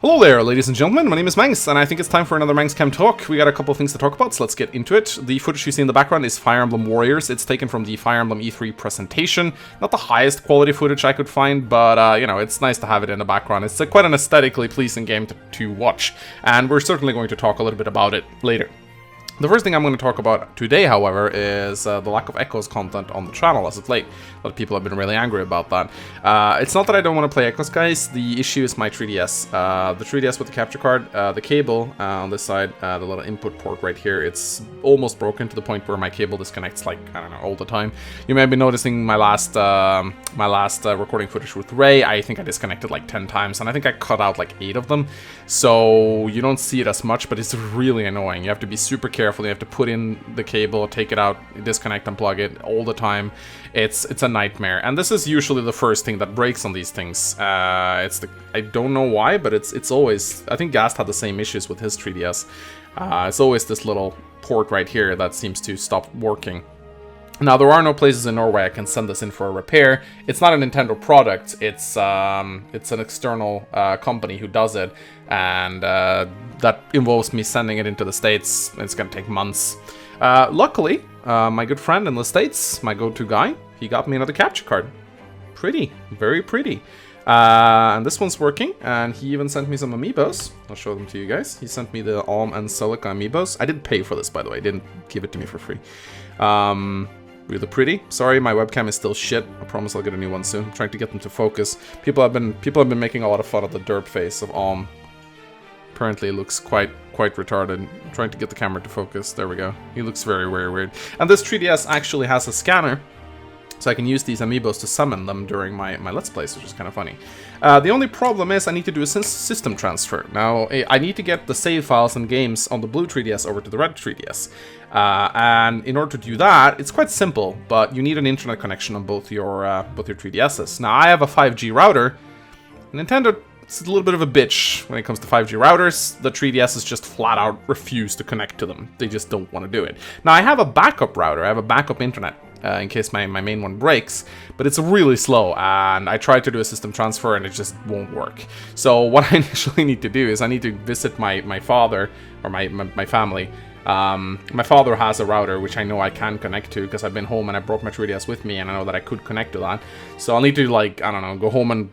Hello there, ladies and gentlemen, my name is Mangs, and I think it's time for another MangsCamTalk. We got a couple of things to talk about, so let's get into it. The footage you see in the background is Fire Emblem Warriors. It's taken from the Fire Emblem E3 presentation. Not the highest quality footage I could find, but, you know, it's nice to have it in the background. It's quite an aesthetically pleasing game to watch, and we're certainly going to talk a little bit about it later. The first thing I'm going to talk about today, however, is the lack of Echoes content on the channel as of late. A lot of people have been really angry about that. It's not that I don't want to play Echoes, guys. The issue is my 3DS. The 3DS with the capture card, the cable on this side, the little input port right here, it's almost broken to the point where my cable disconnects, like, I don't know, all the time. You may have been noticing my last recording footage with Ray. I think I disconnected like 10 times, and I think I cut out like 8 of them. So you don't see it as much, but it's really annoying. You have to be super careful. You have to put in the cable, take it out, disconnect, unplug it all the time. It's a nightmare, and this is usually the first thing that breaks on these things. I don't know why, but it's always. I think Gast had the same issues with his 3DS. It's always this little port right here that seems to stop working. Now, there are no places in Norway I can send this in for a repair. It's not a Nintendo product. It's an external company who does it, and that involves me sending it into the States. It's gonna take months. Luckily, my good friend in the States, my go-to guy, he got me another capture card. Pretty, very pretty. And this one's working, and he even sent me some amiibos. I'll show them to you guys. He sent me the Alm and Celica amiibos. I didn't pay for this, by the way. He didn't give it to me for free. Really pretty. Sorry, my webcam is still shit. I promise I'll get a new one soon. I'm trying to get them to focus. People have been making a lot of fun of the derp face of Alm. Apparently, it looks quite retarded. I'm trying to get the camera to focus. There we go. He looks very weird. And this 3DS actually has a scanner, so I can use these amiibos to summon them during my Let's Plays, which is kind of funny. The only problem is I need to do a system transfer. Now, I need to get the save files and games on the blue 3DS over to the red 3DS. And in order to do that, it's quite simple, but you need an internet connection on both your 3DSs. Now, I have a 5G router. Nintendo is a little bit of a bitch when it comes to 5G routers. The 3DSs just flat out refuse to connect to them. They just don't want to do it. Now, I have a backup router. I have a backup internet. In case my main one breaks, but it's really slow, and I tried to do a system transfer and it just won't work. So what I initially need to do is I need to visit my father, or my family. My father has a router which I know I can connect to because I've been home and I brought my 3DS with me, and I know that I could connect to that. So I'll need to, like, I don't know, go home and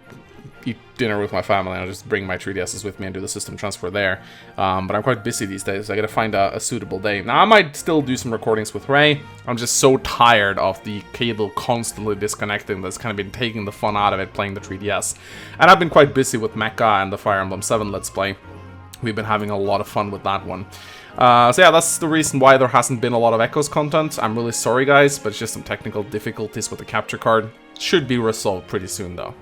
eat dinner with my family, and I'll just bring my 3DSs with me and do the system transfer there. But I'm quite busy these days, so I gotta find a suitable day. Now, I might still do some recordings with Ray. I'm just so tired of the cable constantly disconnecting that's kind of been taking the fun out of it playing the 3DS. And I've been quite busy with Mecha and the Fire Emblem 7 Let's Play. We've been having a lot of fun with that one. So yeah, that's the reason why there hasn't been a lot of Echoes content. I'm really sorry, guys, but it's just some technical difficulties with the capture card. Should be resolved pretty soon, though.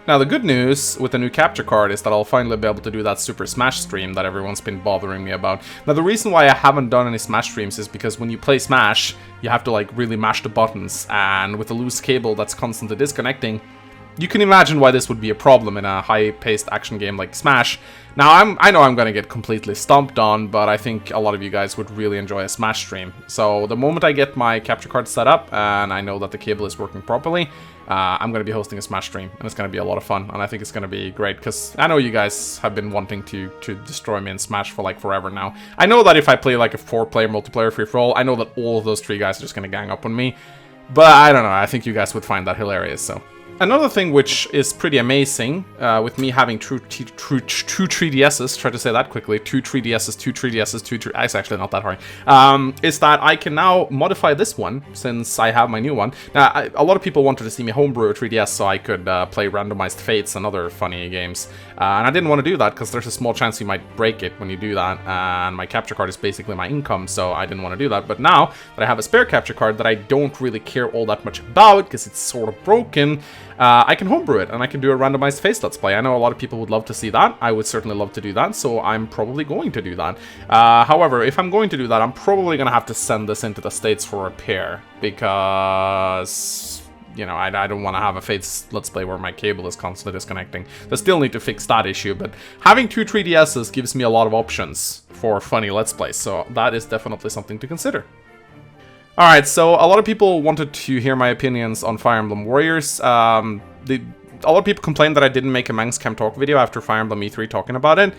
Now, the good news with the new capture card is that I'll finally be able to do that Super Smash stream that everyone's been bothering me about. Now, the reason why I haven't done any Smash streams is because when you play Smash, you have to, like, really mash the buttons, and with a loose cable that's constantly disconnecting, you can imagine why this would be a problem in a high-paced action game like Smash. Now, I know I'm gonna get completely stomped on, but I think a lot of you guys would really enjoy a Smash stream. So the moment I get my capture card set up, and I know that the cable is working properly, I'm gonna be hosting a Smash stream, and it's gonna be a lot of fun, and I think it's gonna be great, because I know you guys have been wanting to destroy me in Smash for, like, forever now. I know that if I play, like, a 4-player multiplayer free-for-all, I know that all of those 3 guys are just gonna gang up on me, but I don't know, I think you guys would find that hilarious, so. Another thing which is pretty amazing, with me having two 3DSs, try to say that quickly, two 3DSs, it's actually not that hard, is that I can now modify this one, since I have my new one. Now, a lot of people wanted to see me homebrew a 3DS so I could play randomized fates and other funny games, and I didn't want to do that because there's a small chance you might break it when you do that, and my capture card is basically my income, so I didn't want to do that. But now that I have a spare capture card that I don't really care all that much about because it's sort of broken, I can homebrew it, and I can do a randomized face Let's Play. I know a lot of people would love to see that. I would certainly love to do that, so I'm probably going to do that. However, if I'm going to do that, I'm probably going to have to send this into the States for repair, because, you know, I don't want to have a Fates Let's Play where my cable is constantly disconnecting. They still need to fix that issue, but having 2 3DSs gives me a lot of options for funny Let's Plays, so that is definitely something to consider. Alright, so a lot of people wanted to hear my opinions on Fire Emblem Warriors. a lot of people complained that I didn't make a MangsCamTalk video after Fire Emblem E3 talking about it.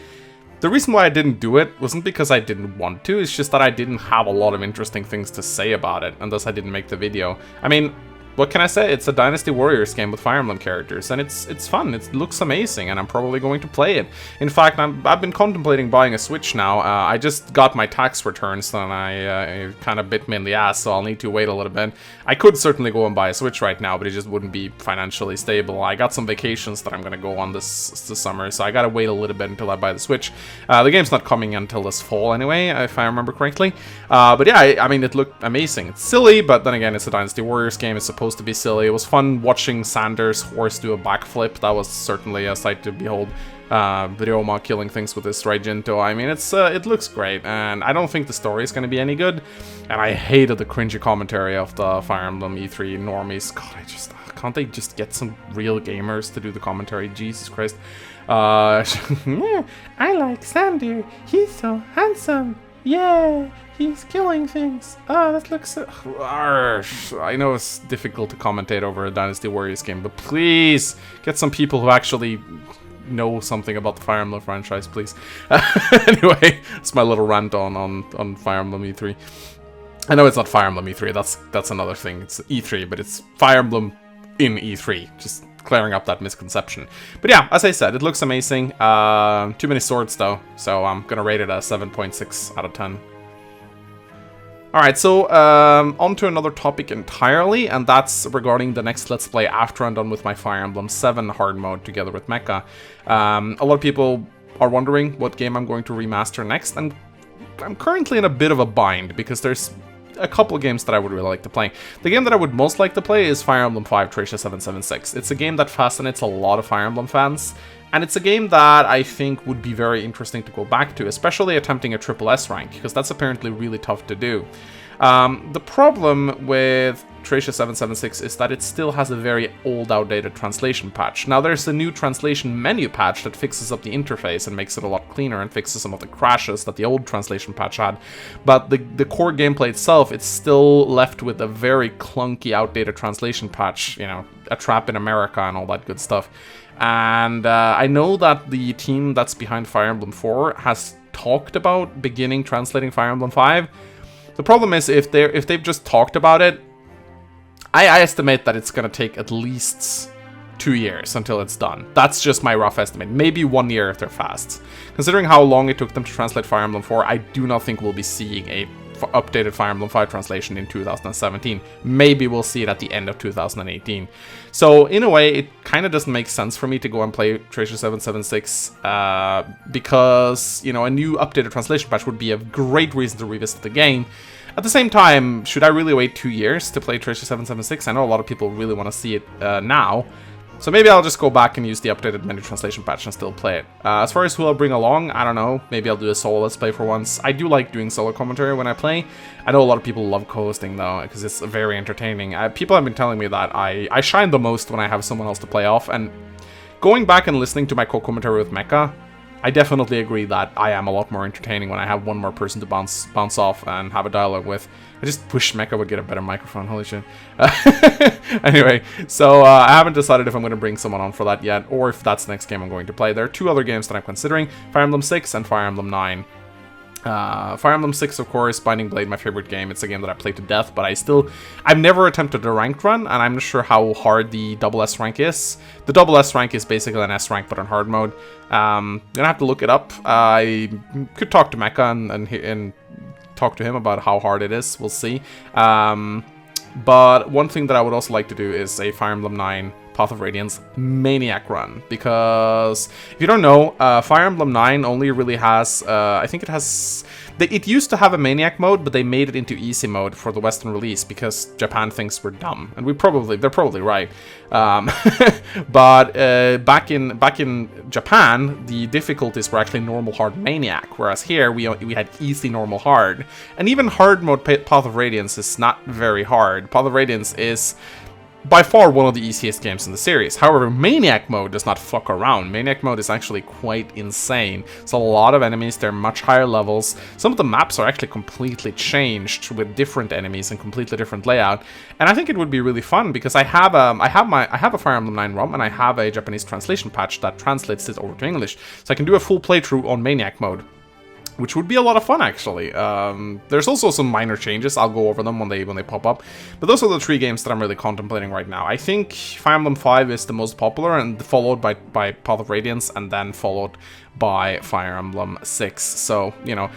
The reason why I didn't do it wasn't because I didn't want to, it's just that I didn't have a lot of interesting things to say about it, and thus I didn't make the video. I mean, what can I say? It's a Dynasty Warriors game with Fire Emblem characters, and it's fun, it looks amazing, and I'm probably going to play it. In fact, I've been contemplating buying a Switch now. I just got my tax returns, and I kind of bit me in the ass, so I'll need to wait a little bit. I could certainly go and buy a Switch right now, but it just wouldn't be financially stable. I got some vacations that I'm going to go on this summer, so I gotta wait a little bit until I buy the Switch. The game's not coming until this fall anyway, if I remember correctly. But yeah, I mean, it looked amazing. It's silly, but then again, it's a Dynasty Warriors game, it's supposed to be silly. It was fun watching Sanders' horse do a backflip. That was certainly a sight to behold. Ryoma killing things with his Raijinto. I mean, it looks great, and I don't think the story is going to be any good. And I hated the cringy commentary of the Fire Emblem E3 normies. God, can't they just get some real gamers to do the commentary? Jesus Christ. Yeah, I like Sander. He's so handsome. Yeah, he's killing things. Oh, that looks so... I know it's difficult to commentate over a Dynasty Warriors game, but please, get some people who actually know something about the Fire Emblem franchise, please. Anyway, it's my little rant on Fire Emblem E3. I know it's not Fire Emblem E3, that's another thing. It's E3, but it's Fire Emblem in E3. Just clearing up that misconception. But yeah, as I said, it looks amazing. Too many swords though, so I'm gonna rate it a 7.6 out of 10. Alright, so on to another topic entirely, and that's regarding the next Let's Play after I'm done with my Fire Emblem 7 hard mode together with Mecha. A lot of people are wondering what game I'm going to remaster next, and I'm currently in a bit of a bind because there's a couple of games that I would really like to play. The game that I would most like to play is Fire Emblem 5 Tricia 776. It's a game that fascinates a lot of Fire Emblem fans, and it's a game that I think would be very interesting to go back to, especially attempting a triple S rank, because that's apparently really tough to do. The problem with Tricia 776 is that it still has a very old, outdated translation patch. Now, there's a new translation menu patch that fixes up the interface and makes it a lot cleaner and fixes some of the crashes that the old translation patch had. But the core gameplay itself, it's still left with a very clunky, outdated translation patch, you know, a trap in America and all that good stuff. And I know that the team that's behind Fire Emblem 4 has talked about beginning translating Fire Emblem 5. The problem is, if they've just talked about it, I estimate that it's gonna take at least 2 years until it's done. That's just my rough estimate. Maybe 1 year if they're fast. Considering how long it took them to translate Fire Emblem 4, I do not think we'll be seeing a updated Fire Emblem 5 translation in 2017. Maybe we'll see it at the end of 2018. So in a way, it kind of doesn't make sense for me to go and play Tricia 776 because, you know, a new updated translation patch would be a great reason to revisit the game. At the same time, should I really wait 2 years to play Tricia 776? I know a lot of people really want to see it now. So maybe I'll just go back and use the updated menu translation patch and still play it. As far as who I'll bring along, I don't know. Maybe I'll do a solo let's play for once. I do like doing solo commentary when I play. I know a lot of people love co-hosting though, because it's very entertaining. People have been telling me that I shine the most when I have someone else to play off, and going back and listening to my co-commentary with Mecha, I definitely agree that I am a lot more entertaining when I have one more person to bounce off and have a dialogue with. I just wish Mecha would get a better microphone, holy shit. Anyway, so I haven't decided if I'm going to bring someone on for that yet, or if that's the next game I'm going to play. There are two other games that I'm considering, Fire Emblem 6 and Fire Emblem 9. Fire Emblem 6, of course, Binding Blade, my favorite game. It's a game that I played to death, but I've never attempted a ranked run, and I'm not sure how hard the double S rank is. The double S rank is basically an S rank, but on hard mode. I'm gonna have to look it up. I could talk to Mecha and talk to him about how hard it is. We'll see. But one thing that I would also like to do is a Fire Emblem 9 Path of Radiance Maniac run, because if you don't know, Fire Emblem 9 only really has, I think it has, it used to have a Maniac mode, but they made it into easy mode for the Western release because Japan thinks we're dumb, and they're probably right. But back in Japan, the difficulties were actually normal, hard, Maniac, whereas here we had easy, normal, hard, and even hard mode Path of Radiance is not very hard. Path of Radiance is by far one of the easiest games in the series. However, Maniac Mode does not fuck around. Maniac Mode is actually quite insane. It's a lot of enemies, they're much higher levels. Some of the maps are actually completely changed with different enemies and completely different layout. And I think it would be really fun because I have a Fire Emblem 9 ROM and I have a Japanese translation patch that translates it over to English. So I can do a full playthrough on Maniac Mode, which would be a lot of fun, actually. There's also some minor changes. I'll go over them when they pop up. But those are the 3 games that I'm really contemplating right now. I think Fire Emblem 5 is the most popular, and followed by Path of Radiance, and then followed by Fire Emblem 6. So, you know,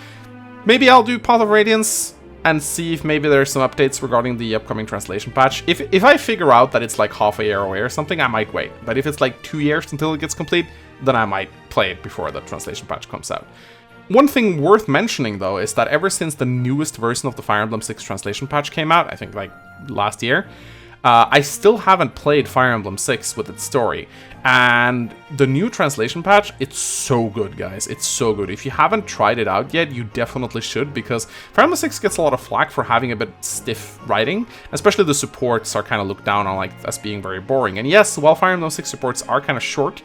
maybe I'll do Path of Radiance and see if maybe there's some updates regarding the upcoming translation patch. If I figure out that it's like half a year away or something, I might wait. But if it's like 2 years until it gets complete, then I might play it before the translation patch comes out. One thing worth mentioning, though, is that ever since the newest version of the Fire Emblem 6 translation patch came out, I think like last year, I still haven't played Fire Emblem 6 with its story. And the new translation patch, it's so good, guys. It's so good. If you haven't tried it out yet, you definitely should, because Fire Emblem 6 gets a lot of flack for having a bit stiff writing. Especially the supports are kind of looked down on like as being very boring. And yes, while Fire Emblem 6 supports are kind of short,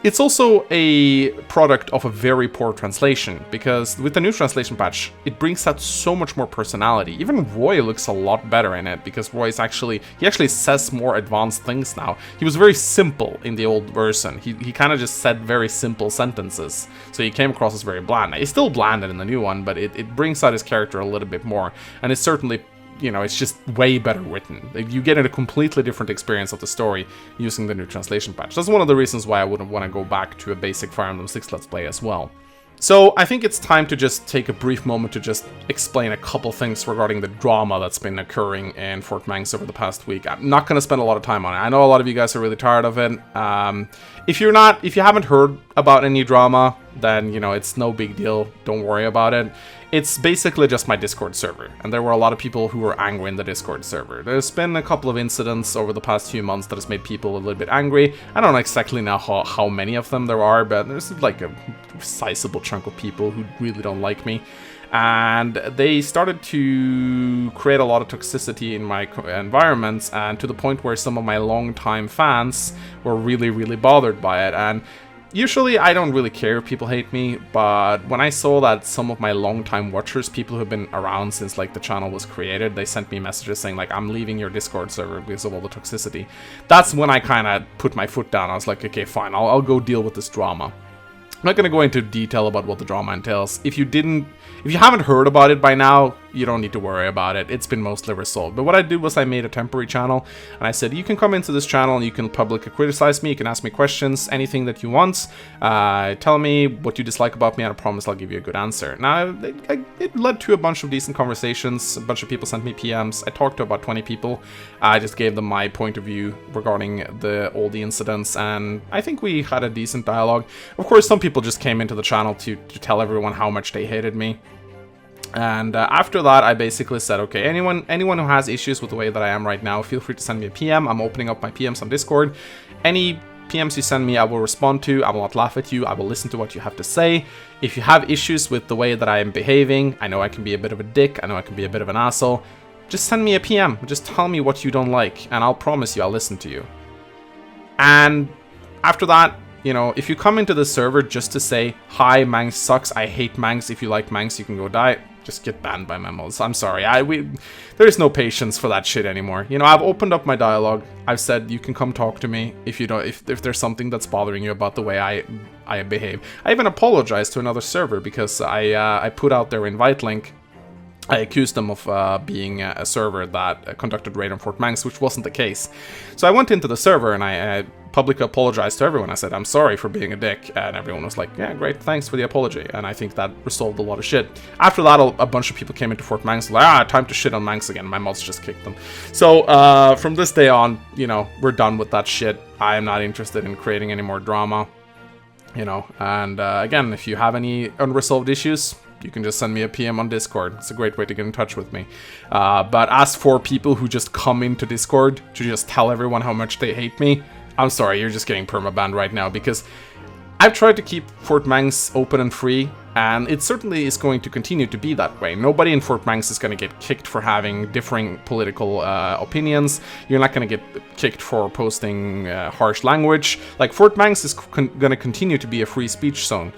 it's also a product of a very poor translation, because with the new translation patch, it brings out so much more personality. Even Roy looks a lot better in it, because Roy's actually says more advanced things now. He was very simple in the old version. He kind of just said very simple sentences, so he came across as very bland. He's still blanded in the new one, but it brings out his character a little bit more, and it's certainly, you know, it's just way better written. You get a completely different experience of the story using the new translation patch. That's one of the reasons why I wouldn't want to go back to a basic Fire Emblem 6 Let's Play as well. So I think it's time to just take a brief moment to just explain a couple things regarding the drama that's been occurring in Fort Mangs over the past week. I'm not going to spend a lot of time on it. I know a lot of you guys are really tired of it. If you haven't heard about any drama, then, you know, it's no big deal. Don't worry about it. It's basically just my Discord server, and there were a lot of people who were angry in the Discord server. There's been a couple of incidents over the past few months that has made people a little bit angry. I don't exactly know how many of them there are, but there's like a sizable chunk of people who really don't like me. And they started to create a lot of toxicity in my environments, and to the point where some of my longtime fans were really, really bothered by it. And usually, I don't really care if people hate me, but when I saw that some of my longtime watchers, people who have been around since like the channel was created, they sent me messages saying like, I'm leaving your Discord server because of all the toxicity. That's when I kind of put my foot down. I was like, okay, fine, I'll go deal with this drama. I'm not going to go into detail about what the drama entails. If you haven't heard about it by now, you don't need to worry about it. It's been mostly resolved. But what I did was I made a temporary channel, and I said, you can come into this channel and you can publicly criticize me, you can ask me questions, anything that you want. Tell me what you dislike about me, and I promise I'll give you a good answer. Now, it led to a bunch of decent conversations. A bunch of people sent me PMs. I talked to about 20 people. I just gave them my point of view regarding all the incidents, and I think we had a decent dialogue. Of course, some people just came into the channel to tell everyone how much they hated me. And after that, I basically said, okay, anyone who has issues with the way that I am right now, feel free to send me a PM. I'm opening up my PMs on Discord. Any PMs you send me, I will respond to. I will not laugh at you. I will listen to what you have to say. If you have issues with the way that I am behaving, I know I can be a bit of a dick. I know I can be a bit of an asshole. Just send me a PM. Just tell me what you don't like, and I'll promise you I'll listen to you. And after that, you know, if you come into the server just to say, hi, Mangs sucks, I hate Mangs, if you like Mangs, you can go die, just get banned by memos. I'm sorry, there's no patience for that shit anymore. You know, I've opened up my dialogue. I've said you can come talk to me if there's something that's bothering you about the way I behave. I even apologized to another server because I put out their invite link. I accused them of being a server that conducted raid on Fort Mangs, which wasn't the case. So I went into the server and I publicly apologized to everyone. I said, I'm sorry for being a dick. And everyone was like, yeah, great, thanks for the apology. And I think that resolved a lot of shit. After that, a bunch of people came into Fort Mangs, like, time to shit on Mangs again. My mods just kicked them. So from this day on, you know, we're done with that shit. I am not interested in creating any more drama. You know, and again, if you have any unresolved issues, you can just send me a PM on Discord. It's a great way to get in touch with me. But as for people who just come into Discord to just tell everyone how much they hate me, I'm sorry, you're just getting permabanned right now, because I've tried to keep Fort Mangs open and free, and it certainly is going to continue to be that way. Nobody in Fort Mangs is going to get kicked for having differing political opinions. You're not going to get kicked for posting harsh language. Like, Fort Mangs is going to continue to be a free speech zone.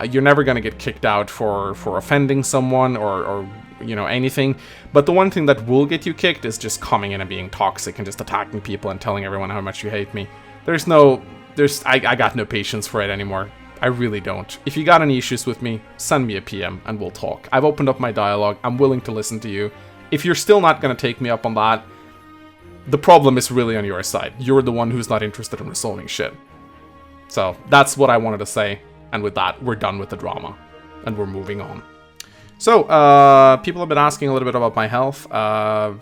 You're never going to get kicked out for offending someone or you know, anything. But the one thing that will get you kicked is just coming in and being toxic and just attacking people and telling everyone how much you hate me. I got no patience for it anymore. I really don't. If you got any issues with me, send me a PM and we'll talk. I've opened up my dialogue. I'm willing to listen to you. If you're still not going to take me up on that, the problem is really on your side. You're the one who's not interested in resolving shit. So that's what I wanted to say. And with that, we're done with the drama. And we're moving on. So, people have been asking a little bit about my health.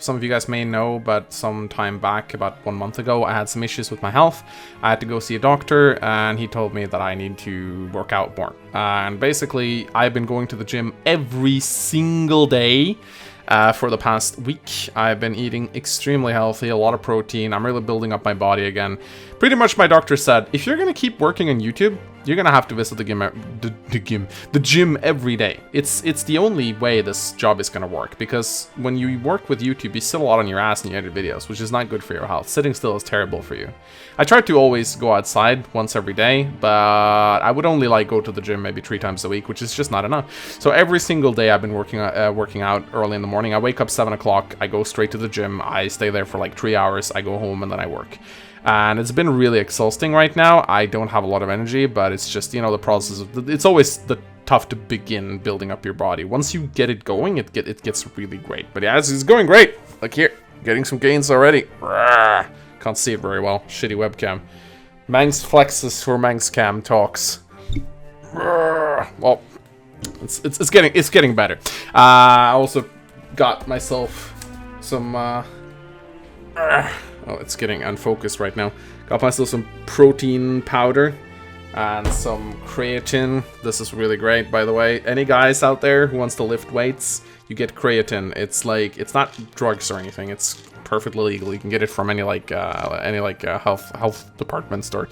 Some of you guys may know, but some time back, about 1 month ago, I had some issues with my health. I had to go see a doctor, and he told me that I need to work out more. And basically, I've been going to the gym every single day for the past week. I've been eating extremely healthy, a lot of protein. I'm really building up my body again. Pretty much my doctor said, if you're going to keep working on YouTube, you're going to have to visit the gym every day. It's the only way this job is going to work, because when you work with YouTube, you sit a lot on your ass and you edit videos, which is not good for your health. Sitting still is terrible for you. I try to always go outside once every day, but I would only like go to the gym maybe 3 times a week, which is just not enough. So every single day I've been working out early in the morning. I wake up 7 o'clock, I go straight to the gym, I stay there for like 3 hours, I go home and then I work. And it's been really exhausting right now. I don't have a lot of energy, but it's just, you know, the process of, it's always tough to begin building up your body. Once you get it going, it gets really great. But yeah, it's going great. Look here, getting some gains already. Can't see it very well. Shitty webcam. Mangs flexes for MangsCamTalks. Well, it's getting better. I also got myself some. Oh, it's getting unfocused right now. Got myself some protein powder and some creatine. This is really great, by the way. Any guys out there who wants to lift weights, you get creatine. It's like, it's not drugs or anything. It's perfectly legal. You can get it from any health department store.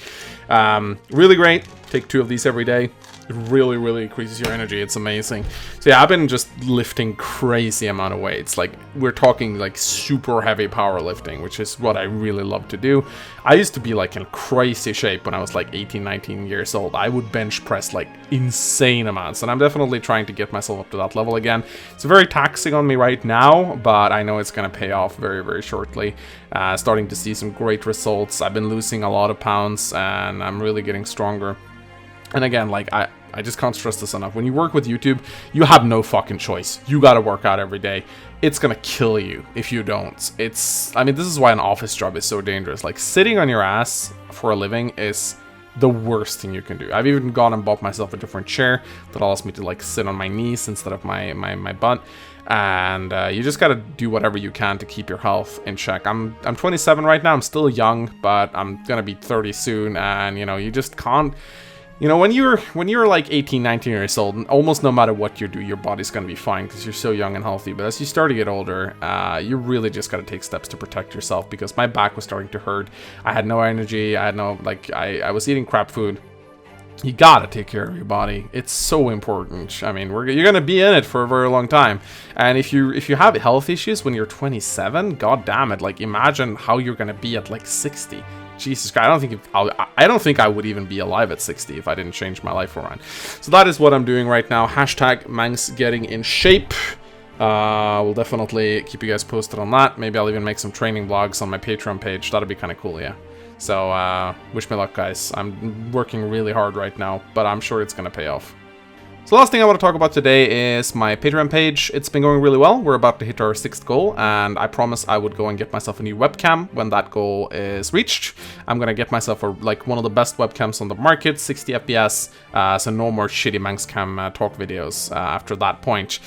Really great. Take 2 of these every day. It really, really increases your energy. It's amazing. So yeah, I've been just lifting crazy amount of weights. Like, we're talking like super heavy powerlifting, which is what I really love to do. I used to be like in crazy shape when I was like 18, 19 years old. I would bench press like insane amounts, and I'm definitely trying to get myself up to that level again. It's very taxing on me right now, but I know it's gonna pay off very, very shortly. Starting to see some great results. I've been losing a lot of pounds, and I'm really getting stronger. And again, like, I just can't stress this enough. When you work with YouTube, you have no fucking choice. You gotta work out every day. It's gonna kill you if you don't. I mean, this is why an office job is so dangerous. Like, sitting on your ass for a living is the worst thing you can do. I've even gone and bought myself a different chair that allows me to, like, sit on my knees instead of my butt. And you just gotta do whatever you can to keep your health in check. I'm 27 right now. I'm still young, but I'm gonna be 30 soon. And, you know, you just can't. You know, when you're like 18, 19 years old, almost no matter what you do, your body's gonna be fine because you're so young and healthy. But as you start to get older, you really just gotta take steps to protect yourself, because my back was starting to hurt. I had no energy. I had no, like, I was eating crap food. You gotta take care of your body. It's so important. I mean, you're gonna be in it for a very long time. And if you have health issues when you're 27, god damn it, like, imagine how you're gonna be at like 60. Jesus Christ, I don't think I would even be alive at 60 if I didn't change my life around. So that is what I'm doing right now. Hashtag Mangs getting in shape. We'll definitely keep you guys posted on that. Maybe I'll even make some training vlogs on my Patreon page. That'd be kind of cool, yeah. So, wish me luck, guys. I'm working really hard right now, but I'm sure it's gonna pay off. So last thing I want to talk about today is my Patreon page. It's been going really well. We're about to hit our 6th goal, and I promised I would go and get myself a new webcam when that goal is reached. I'm gonna get myself one of the best webcams on the market, 60 FPS, so no more shitty MangsCamTalk videos after that point.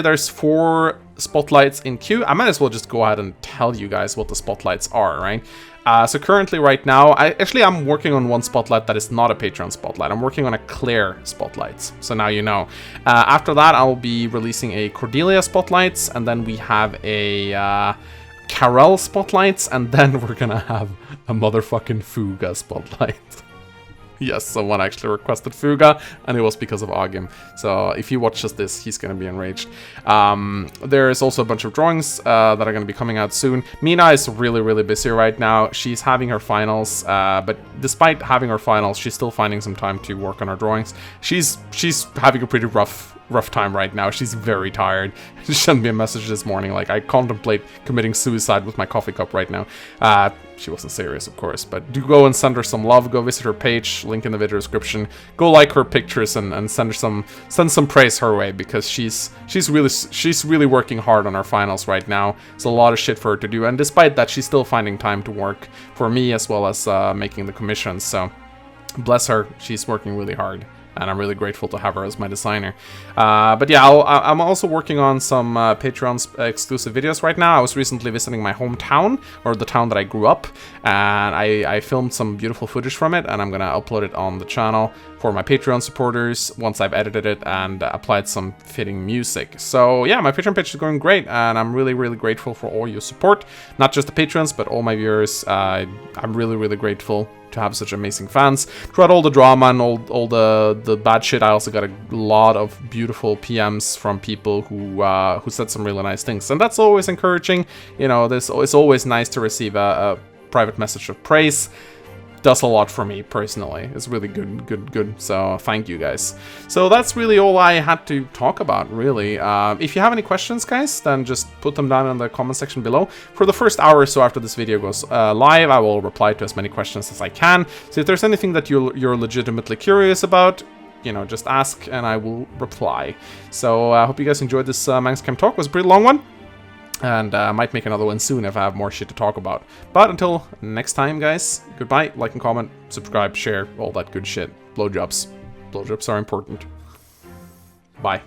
There's 4 spotlights in queue. I might as well just go ahead and tell you guys what the spotlights are, right? So currently right now, I'm working on one spotlight that is not a Patreon spotlight. I'm working on a Claire spotlight, so now you know. After that, I'll be releasing a Cordelia spotlights, and then we have a Carell spotlights, and then we're gonna have a motherfucking Fuga spotlight. Yes, someone actually requested Fuga, and it was because of Agim. So if he watches this, he's going to be enraged. There is also a bunch of drawings that are going to be coming out soon. Mina is really, really busy right now. She's having her finals, but despite having her finals, she's still finding some time to work on her drawings. She's having a pretty rough time right now. She's very tired. She sent me a message this morning like, I contemplate committing suicide with my coffee cup right now. She wasn't serious, of course, but do go and send her some love. Go visit her page, link in the video description. Go like her pictures and send some praise her way, because she's really working hard on her finals right now. It's a lot of shit for her to do, and despite that, she's still finding time to work for me as well as making the commissions. So bless her, she's working really hard. And I'm really grateful to have her as my designer. But yeah, I'm also working on some Patreon exclusive videos right now. I was recently visiting my hometown, or the town that I grew up, and I filmed some beautiful footage from it, and I'm gonna upload it on the channel for my Patreon supporters once I've edited it and applied some fitting music. So yeah, my Patreon page is going great, and I'm really, really grateful for all your support. Not just the patrons, but all my viewers. I'm really, really grateful to have such amazing fans. Throughout all the drama and all the bad shit, I also got a lot of beautiful PMs from people who said some really nice things, and that's always encouraging. You know, it's always nice to receive a private message of praise. Does a lot for me personally. It's really good. So thank you guys. So that's really all I had to talk about, really. If you have any questions, guys, then just put them down in the comment section below. For the first hour or so after this video goes live, I will reply to as many questions as I can. So if there's anything that you're legitimately curious about, you know, just ask and I will reply. So I hope you guys enjoyed this MangsCamTalk. It was a pretty long one. And I might make another one soon if I have more shit to talk about. But until next time, guys, goodbye. Like and comment, subscribe, share, all that good shit. Blowjobs. Blowjobs are important. Bye.